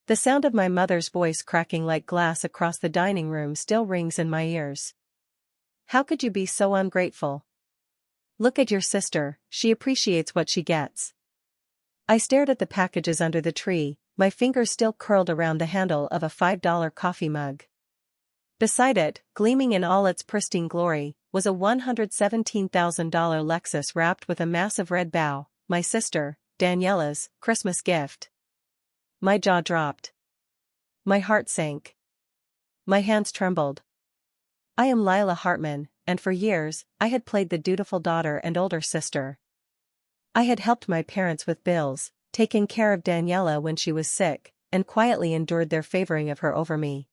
The sound of my mother's voice cracking like glass across the dining room still rings in my ears. "How could you be so ungrateful? Look at your sister, she appreciates what she gets." I stared at the packages under the tree, my fingers still curled around the handle of a $5 coffee mug. Beside it, gleaming in all its pristine glory, was a $117,000 Lexus wrapped with a massive red bow, my sister, Daniela's, Christmas gift. My jaw dropped. My heart sank. My hands trembled. I am Lila Hartman, and for years, I had played the dutiful daughter and older sister. I had helped my parents with bills, taken care of Daniela when she was sick, and quietly endured their favoring of her over me.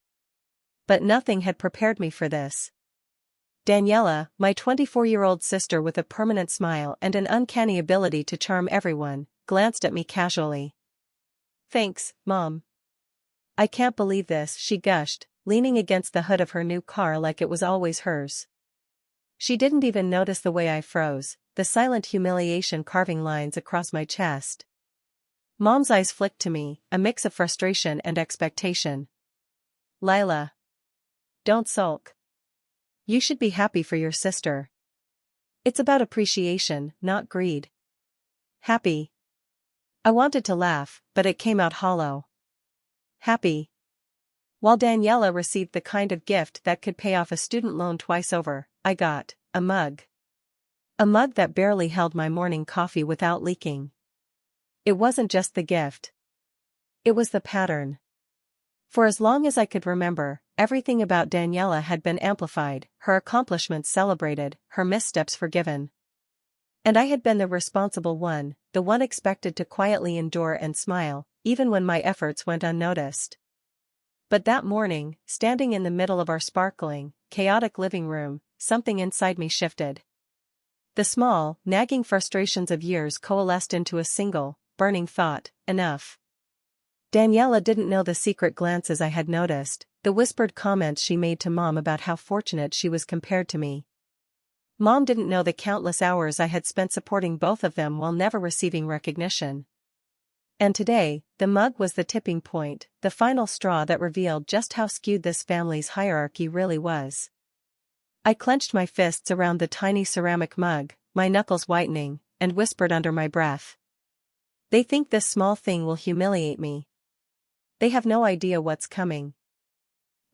But nothing had prepared me for this. Daniela, my 24-year-old sister with a permanent smile and an uncanny ability to charm everyone, glanced at me casually. "Thanks, Mom. I can't believe this," she gushed, leaning against the hood of her new car like it was always hers. She didn't even notice the way I froze, the silent humiliation carving lines across my chest. Mom's eyes flicked to me, a mix of frustration and expectation. "Lila. Don't sulk. You should be happy for your sister. It's about appreciation, not greed." "Happy?" I wanted to laugh, but it came out hollow. "Happy?" While Daniela received the kind of gift that could pay off a student loan twice over, I got a mug. A mug that barely held my morning coffee without leaking. It wasn't just the gift. It was the pattern. For as long as I could remember, everything about Daniela had been amplified, her accomplishments celebrated, her missteps forgiven. And I had been the responsible one, the one expected to quietly endure and smile, even when my efforts went unnoticed. But that morning, standing in the middle of our sparkling, chaotic living room, something inside me shifted. The small, nagging frustrations of years coalesced into a single, burning thought: enough. Daniela didn't know the secret glances I had noticed, the whispered comments she made to Mom about how fortunate she was compared to me. Mom didn't know the countless hours I had spent supporting both of them while never receiving recognition. And today, the mug was the tipping point, the final straw that revealed just how skewed this family's hierarchy really was. I clenched my fists around the tiny ceramic mug, my knuckles whitening, and whispered under my breath. "They think this small thing will humiliate me. They have no idea what's coming."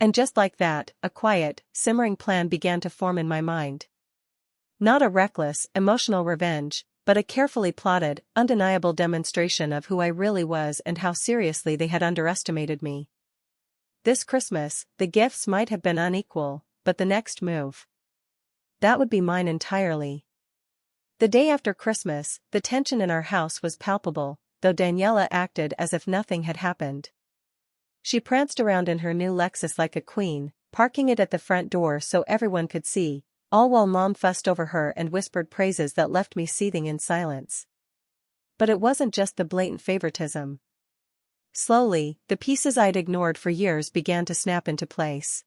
And just like that, a quiet, simmering plan began to form in my mind. Not a reckless, emotional revenge, but a carefully plotted, undeniable demonstration of who I really was and how seriously they had underestimated me. This Christmas, the gifts might have been unequal, but the next move, that would be mine entirely. The day after Christmas, the tension in our house was palpable, though Daniela acted as if nothing had happened. She pranced around in her new Lexus like a queen, parking it at the front door so everyone could see, all while Mom fussed over her and whispered praises that left me seething in silence. But it wasn't just the blatant favoritism. Slowly, the pieces I'd ignored for years began to snap into place.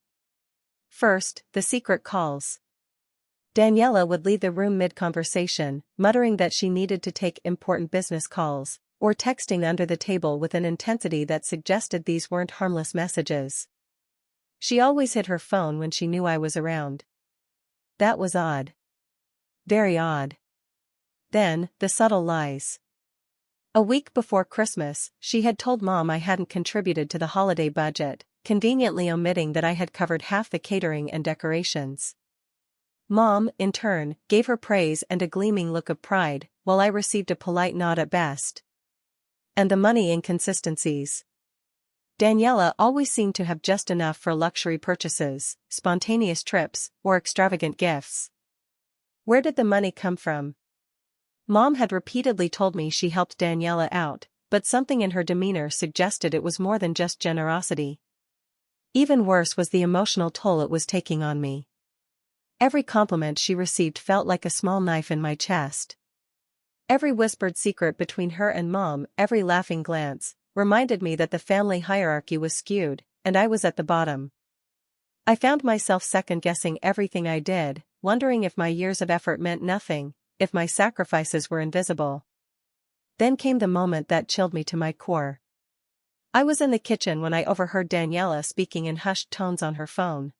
First, the secret calls. Daniela would leave the room mid-conversation, muttering that she needed to take important business calls, or texting under the table with an intensity that suggested these weren't harmless messages. She always hid her phone when she knew I was around. That was odd. Very odd. Then, the subtle lies. A week before Christmas, she had told Mom I hadn't contributed to the holiday budget, conveniently omitting that I had covered half the catering and decorations. Mom, in turn, gave her praise and a gleaming look of pride, while I received a polite nod at best. And the money inconsistencies. Daniela always seemed to have just enough for luxury purchases, spontaneous trips, or extravagant gifts. Where did the money come from? Mom had repeatedly told me she helped Daniela out, but something in her demeanor suggested it was more than just generosity. Even worse was the emotional toll it was taking on me. Every compliment she received felt like a small knife in my chest. Every whispered secret between her and Mom, every laughing glance, reminded me that the family hierarchy was skewed, and I was at the bottom. I found myself second-guessing everything I did, wondering if my years of effort meant nothing, if my sacrifices were invisible. Then came the moment that chilled me to my core. I was in the kitchen when I overheard Daniela speaking in hushed tones on her phone.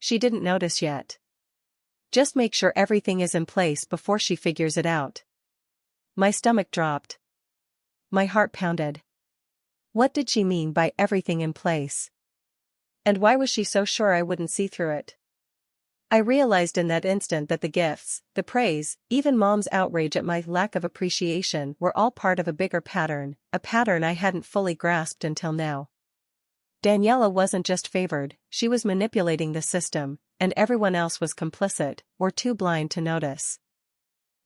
She didn't notice yet. Just make sure everything is in place before she figures it out. My stomach dropped. My heart pounded. What did she mean by everything in place? And why was she so sure I wouldn't see through it? I realized in that instant that the gifts, the praise, even Mom's outrage at my lack of appreciation were all part of a bigger pattern, a pattern I hadn't fully grasped until now. Daniela wasn't just favored, she was manipulating the system, and everyone else was complicit, or too blind to notice.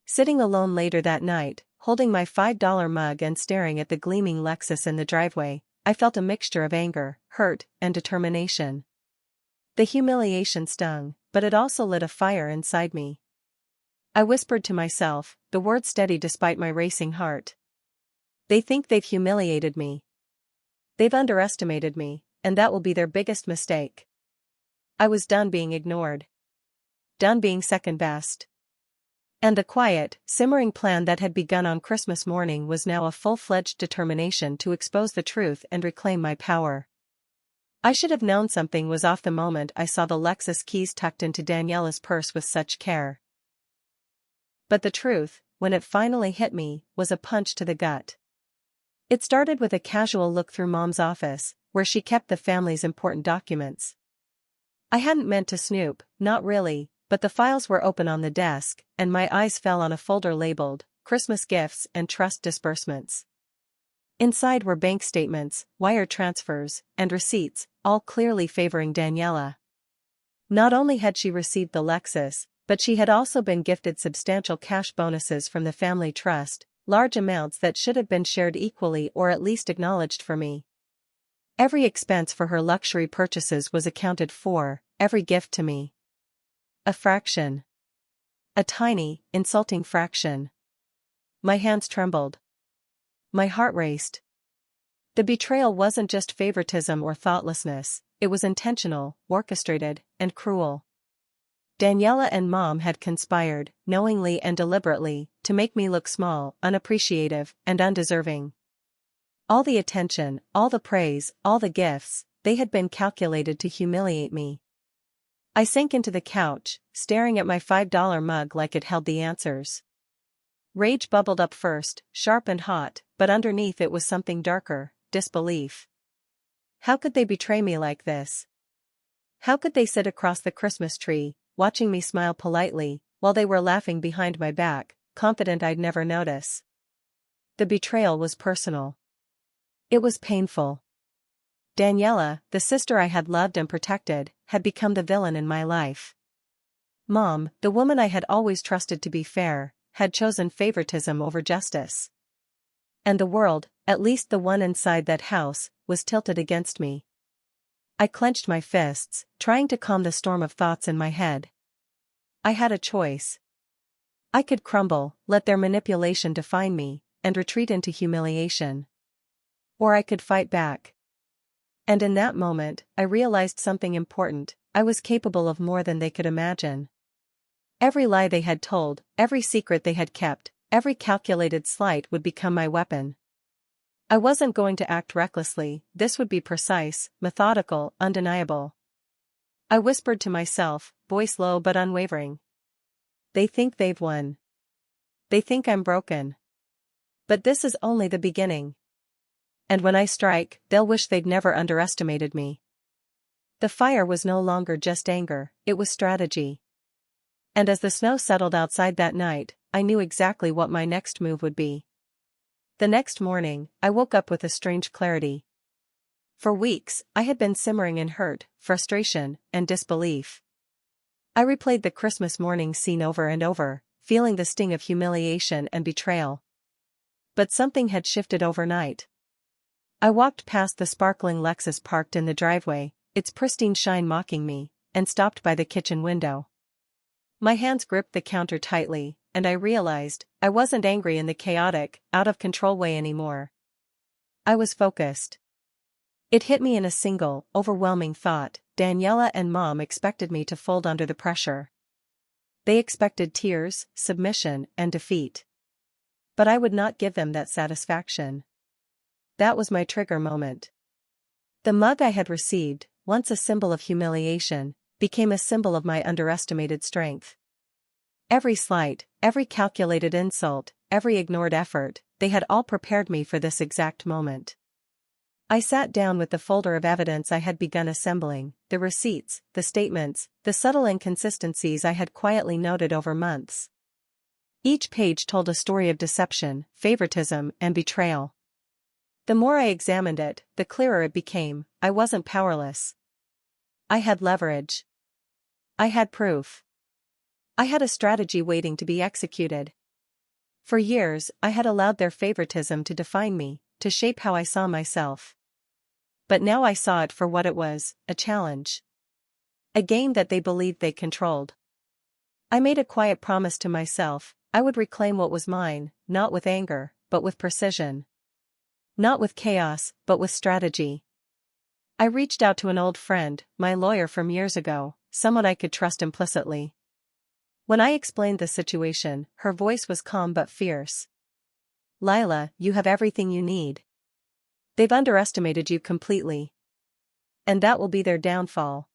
Sitting alone later that night, holding my $5 mug and staring at the gleaming Lexus in the driveway, I felt a mixture of anger, hurt, and determination. The humiliation stung, but it also lit a fire inside me. I whispered to myself, the words steady despite my racing heart. They think they've humiliated me. They've underestimated me, and that will be their biggest mistake. I was done being ignored. Done being second best. And the quiet, simmering plan that had begun on Christmas morning was now a full-fledged determination to expose the truth and reclaim my power. I should have known something was off the moment I saw the Lexus keys tucked into Daniela's purse with such care. But the truth, when it finally hit me, was a punch to the gut. It started with a casual look through Mom's office, where she kept the family's important documents. I hadn't meant to snoop, not really, but the files were open on the desk, and my eyes fell on a folder labeled, Christmas Gifts and Trust Disbursements. Inside were bank statements, wire transfers, and receipts, all clearly favoring Daniela. Not only had she received the Lexus, but she had also been gifted substantial cash bonuses from the family trust, large amounts that should have been shared equally or at least acknowledged for me. Every expense for her luxury purchases was accounted for, every gift to me. A fraction. A tiny, insulting fraction. My hands trembled. My heart raced. The betrayal wasn't just favoritism or thoughtlessness, it was intentional, orchestrated, and cruel. Daniela and Mom had conspired, knowingly and deliberately, to make me look small, unappreciative, and undeserving. All the attention, all the praise, all the gifts, they had been calculated to humiliate me. I sank into the couch, staring at my $5 mug like it held the answers. Rage bubbled up first, sharp and hot, but underneath it was something darker, disbelief. How could they betray me like this? How could they sit across the Christmas tree, watching me smile politely, while they were laughing behind my back, confident I'd never notice? The betrayal was personal. It was painful. Daniela, the sister I had loved and protected, had become the villain in my life. Mom, the woman I had always trusted to be fair, had chosen favoritism over justice. And the world, at least the one inside that house, was tilted against me. I clenched my fists, trying to calm the storm of thoughts in my head. I had a choice. I could crumble, let their manipulation define me, and retreat into humiliation. Or I could fight back. And in that moment, I realized something important: I was capable of more than they could imagine. Every lie they had told, every secret they had kept, every calculated slight would become my weapon. I wasn't going to act recklessly, this would be precise, methodical, undeniable. I whispered to myself, voice low but unwavering. They think they've won. They think I'm broken. But this is only the beginning. And when I strike, they'll wish they'd never underestimated me. The fire was no longer just anger, it was strategy. And as the snow settled outside that night, I knew exactly what my next move would be. The next morning, I woke up with a strange clarity. For weeks, I had been simmering in hurt, frustration, and disbelief. I replayed the Christmas morning scene over and over, feeling the sting of humiliation and betrayal. But something had shifted overnight. I walked past the sparkling Lexus parked in the driveway, its pristine shine mocking me, and stopped by the kitchen window. My hands gripped the counter tightly, and I realized I wasn't angry in the chaotic, out-of-control way anymore. I was focused. It hit me in a single, overwhelming thought: Daniela and Mom expected me to fold under the pressure. They expected tears, submission, and defeat. But I would not give them that satisfaction. That was my trigger moment. The mug I had received, once a symbol of humiliation, became a symbol of my underestimated strength. Every slight, every calculated insult, every ignored effort, they had all prepared me for this exact moment. I sat down with the folder of evidence I had begun assembling, the receipts, the statements, the subtle inconsistencies I had quietly noted over months. Each page told a story of deception, favoritism, and betrayal. The more I examined it, the clearer it became. I wasn't powerless. I had leverage. I had proof. I had a strategy waiting to be executed. For years, I had allowed their favoritism to define me, to shape how I saw myself. But now I saw it for what it was, a challenge. A game that they believed they controlled. I made a quiet promise to myself, I would reclaim what was mine, not with anger, but with precision. Not with chaos, but with strategy. I reached out to an old friend, my lawyer from years ago, someone I could trust implicitly. When I explained the situation, her voice was calm but fierce. "Lila, you have everything you need. They've underestimated you completely. And that will be their downfall."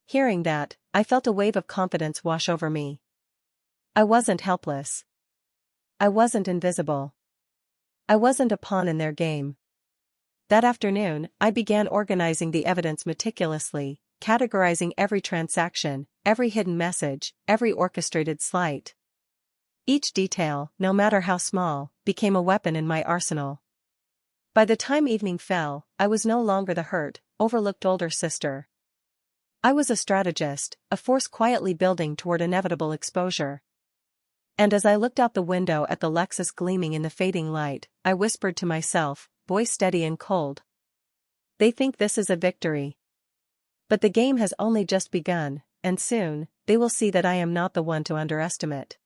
Hearing that, I felt a wave of confidence wash over me. I wasn't helpless. I wasn't invisible. I wasn't a pawn in their game. That afternoon, I began organizing the evidence meticulously, categorizing every transaction, every hidden message, every orchestrated slight. Each detail, no matter how small, became a weapon in my arsenal. By the time evening fell, I was no longer the hurt, overlooked older sister. I was a strategist, a force quietly building toward inevitable exposure. And as I looked out the window at the Lexus gleaming in the fading light, I whispered to myself, "Boy, steady and cold. They think this is a victory. But the game has only just begun, and soon, they will see that I am not the one to underestimate."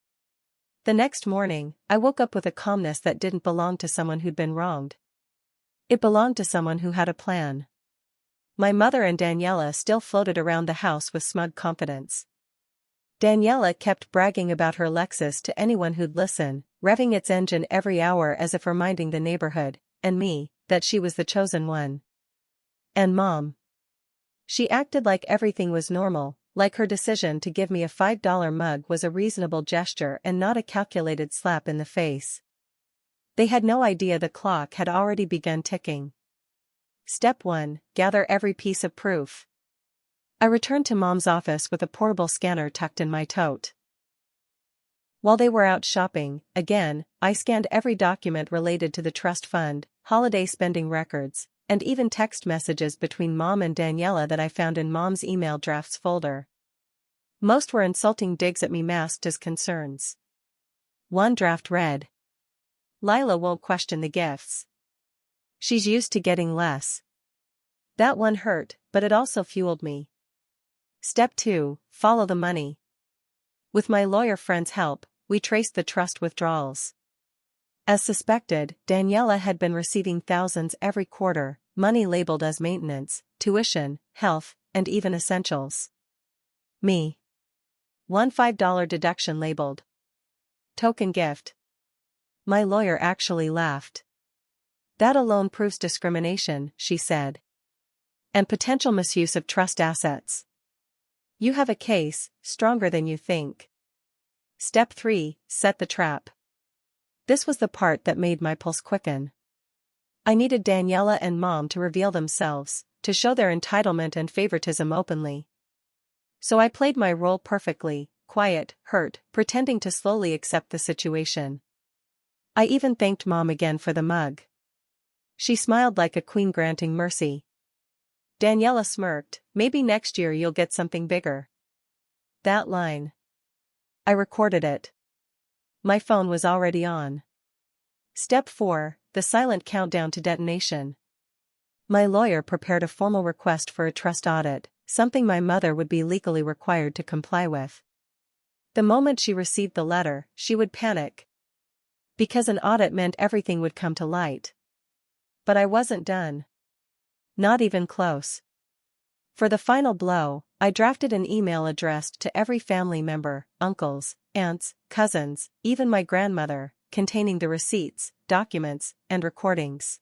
The next morning, I woke up with a calmness that didn't belong to someone who'd been wronged. It belonged to someone who had a plan. My mother and Daniela still floated around the house with smug confidence. Daniela kept bragging about her Lexus to anyone who'd listen, revving its engine every hour as if reminding the neighborhood, and me, that she was the chosen one. And Mom. She acted like everything was normal, like her decision to give me a $5 mug was a reasonable gesture and not a calculated slap in the face. They had no idea the clock had already begun ticking. Step 1: gather every piece of proof. I returned to Mom's office with a portable scanner tucked in my tote. While they were out shopping, again, I scanned every document related to the trust fund, holiday spending records, and even text messages between Mom and Daniela that I found in Mom's email drafts folder. Most were insulting digs at me masked as concerns. One draft read, "Lila won't question the gifts. She's used to getting less." That one hurt, but it also fueled me. Step 2: follow the money. With my lawyer friend's help, we traced the trust withdrawals. As suspected, Daniela had been receiving thousands every quarter, money labeled as maintenance, tuition, health, and even essentials. Me. One $5 deduction labeled token gift. My lawyer actually laughed. "That alone proves discrimination," she said. "And potential misuse of trust assets. You have a case, stronger than you think." Step 3: set the trap. This was the part that made my pulse quicken. I needed Daniela and Mom to reveal themselves, to show their entitlement and favoritism openly. So I played my role perfectly, quiet, hurt, pretending to slowly accept the situation. I even thanked Mom again for the mug. She smiled like a queen granting mercy. Daniela smirked, "Maybe next year you'll get something bigger." That line. I recorded it. My phone was already on. Step 4: the silent countdown to detonation. My lawyer prepared a formal request for a trust audit, something my mother would be legally required to comply with. The moment she received the letter, she would panic. Because an audit meant everything would come to light. But I wasn't done. Not even close. For the final blow, I drafted an email addressed to every family member, uncles, aunts, cousins, even my grandmother, containing the receipts, documents, and recordings.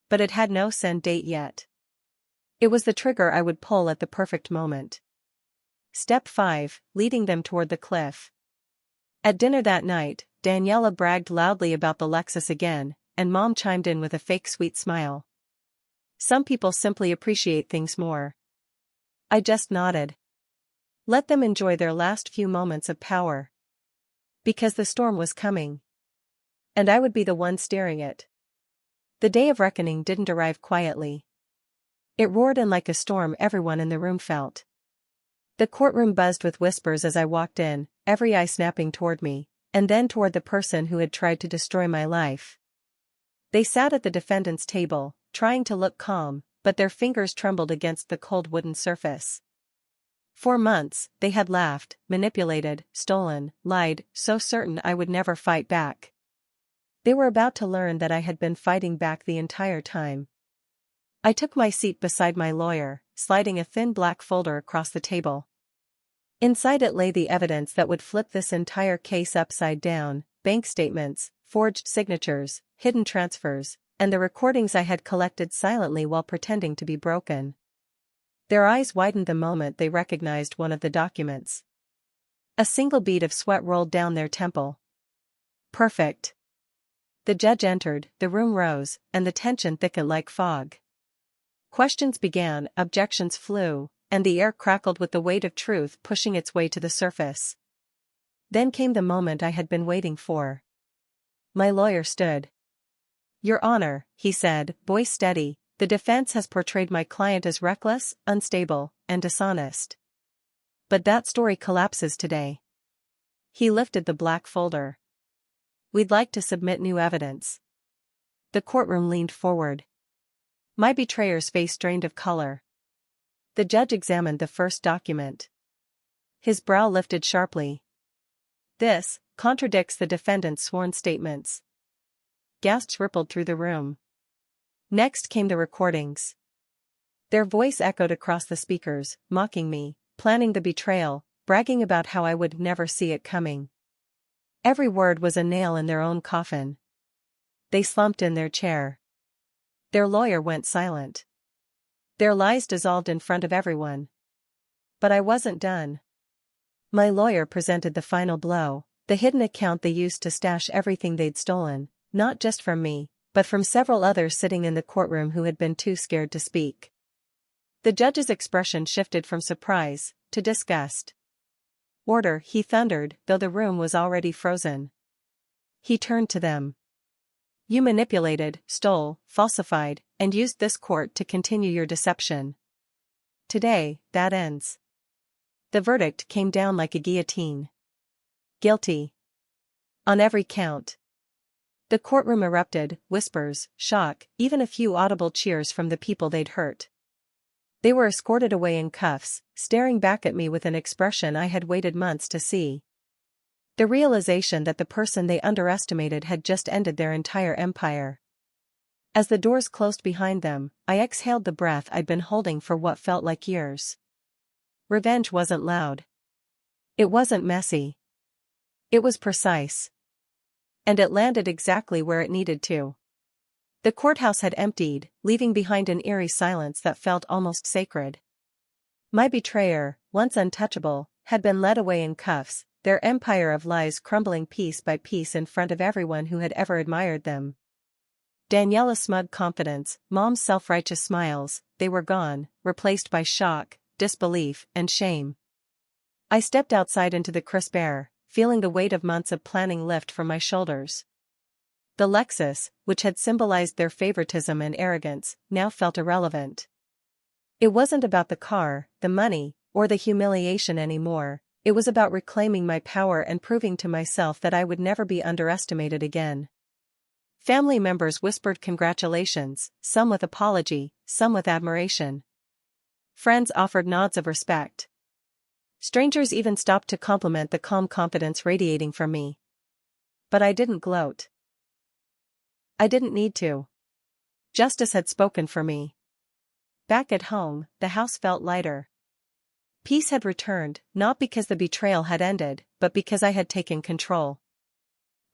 but it had no send date yet. It was the trigger I would pull at the perfect moment. Step 5, leading them toward the cliff. At dinner that night, Daniela bragged loudly about the Lexus again, and Mom chimed in with a fake sweet smile. Some people simply appreciate things more. I just nodded. Let them enjoy their last few moments of power. Because the storm was coming. And I would be the one steering it. The day of reckoning didn't arrive quietly. It roared in like a storm everyone in the room felt. The courtroom buzzed with whispers as I walked in, every eye snapping toward me, and then toward the person who had tried to destroy my life. They sat at the defendant's table, trying to look calm, but their fingers trembled against the cold wooden surface. For months, they had laughed, manipulated, stolen, lied, so certain I would never fight back. They were about to learn that I had been fighting back the entire time. I took my seat beside my lawyer, sliding a thin black folder across the table. Inside it lay the evidence that would flip this entire case upside down: bank statements, forged signatures, hidden transfers, and the recordings I had collected silently while pretending to be broken. Their eyes widened the moment they recognized one of the documents. A single bead of sweat rolled down their temple. Perfect. The judge entered, the room rose, and the tension thickened like fog. Questions began, objections flew, and the air crackled with the weight of truth pushing its way to the surface. Then came the moment I had been waiting for. My lawyer stood. "Your Honor," he said, voice steady, "the defense has portrayed my client as reckless, unstable, and dishonest. But that story collapses today." He lifted the black folder. "We'd like to submit new evidence." The courtroom leaned forward. My betrayer's face drained of color. The judge examined the first document. His brow lifted sharply. "This contradicts the defendant's sworn statements." Gasps rippled through the room. Next came the recordings. Their voice echoed across the speakers, mocking me, planning the betrayal, bragging about how I would never see it coming. Every word was a nail in their own coffin. They slumped in their chair. Their lawyer went silent. Their lies dissolved in front of everyone. But I wasn't done. My lawyer presented the final blow, the hidden account they used to stash everything they'd stolen, not just from me, but from several others sitting in the courtroom who had been too scared to speak. The judge's expression shifted from surprise to disgust. "Order," he thundered, though the room was already frozen. He turned to them. "You manipulated, stole, falsified, and used this court to continue your deception. Today, that ends." The verdict came down like a guillotine. Guilty. On every count. The courtroom erupted, whispers, shock, even a few audible cheers from the people they'd hurt. They were escorted away in cuffs, staring back at me with an expression I had waited months to see. The realization that the person they underestimated had just ended their entire empire. As the doors closed behind them, I exhaled the breath I'd been holding for what felt like years. Revenge wasn't loud. It wasn't messy. It was precise. And it landed exactly where it needed to. The courthouse had emptied, leaving behind an eerie silence that felt almost sacred. My betrayer, once untouchable, had been led away in cuffs, their empire of lies crumbling piece by piece in front of everyone who had ever admired them. Daniela's smug confidence, Mom's self-righteous smiles, they were gone, replaced by shock, disbelief, and shame. I stepped outside into the crisp air, feeling the weight of months of planning lift from my shoulders. The Lexus, which had symbolized their favoritism and arrogance, now felt irrelevant. It wasn't about the car, the money, or the humiliation anymore. It was about reclaiming my power and proving to myself that I would never be underestimated again. Family members whispered congratulations, some with apology, some with admiration. Friends offered nods of respect. Strangers even stopped to compliment the calm confidence radiating from me. But I didn't gloat. I didn't need to. Justice had spoken for me. Back at home, the house felt lighter. Peace had returned, not because the betrayal had ended, but because I had taken control.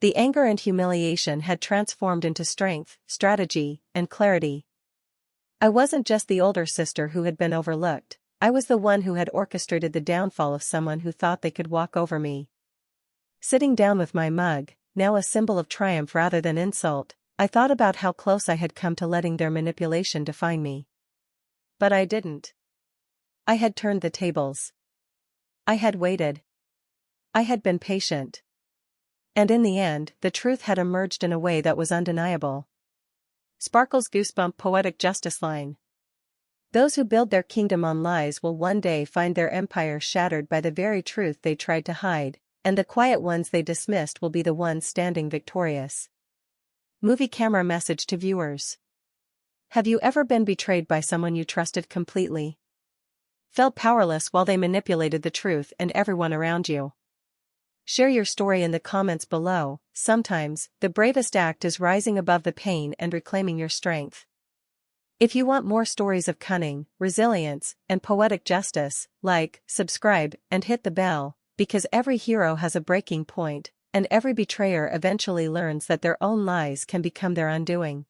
The anger and humiliation had transformed into strength, strategy, and clarity. I wasn't just the older sister who had been overlooked, I was the one who had orchestrated the downfall of someone who thought they could walk over me. Sitting down with my mug, now a symbol of triumph rather than insult, I thought about how close I had come to letting their manipulation define me. But I didn't. I had turned the tables. I had waited. I had been patient. And in the end, the truth had emerged in a way that was undeniable. Sparkle's goosebump poetic justice line. Those who build their kingdom on lies will one day find their empire shattered by the very truth they tried to hide, and the quiet ones they dismissed will be the ones standing victorious. Movie camera message to viewers. Have you ever been betrayed by someone you trusted completely? Felt powerless while they manipulated the truth and everyone around you? Share your story in the comments below. Sometimes, the bravest act is rising above the pain and reclaiming your strength. If you want more stories of cunning, resilience, and poetic justice, like, subscribe, and hit the bell, because every hero has a breaking point, and every betrayer eventually learns that their own lies can become their undoing.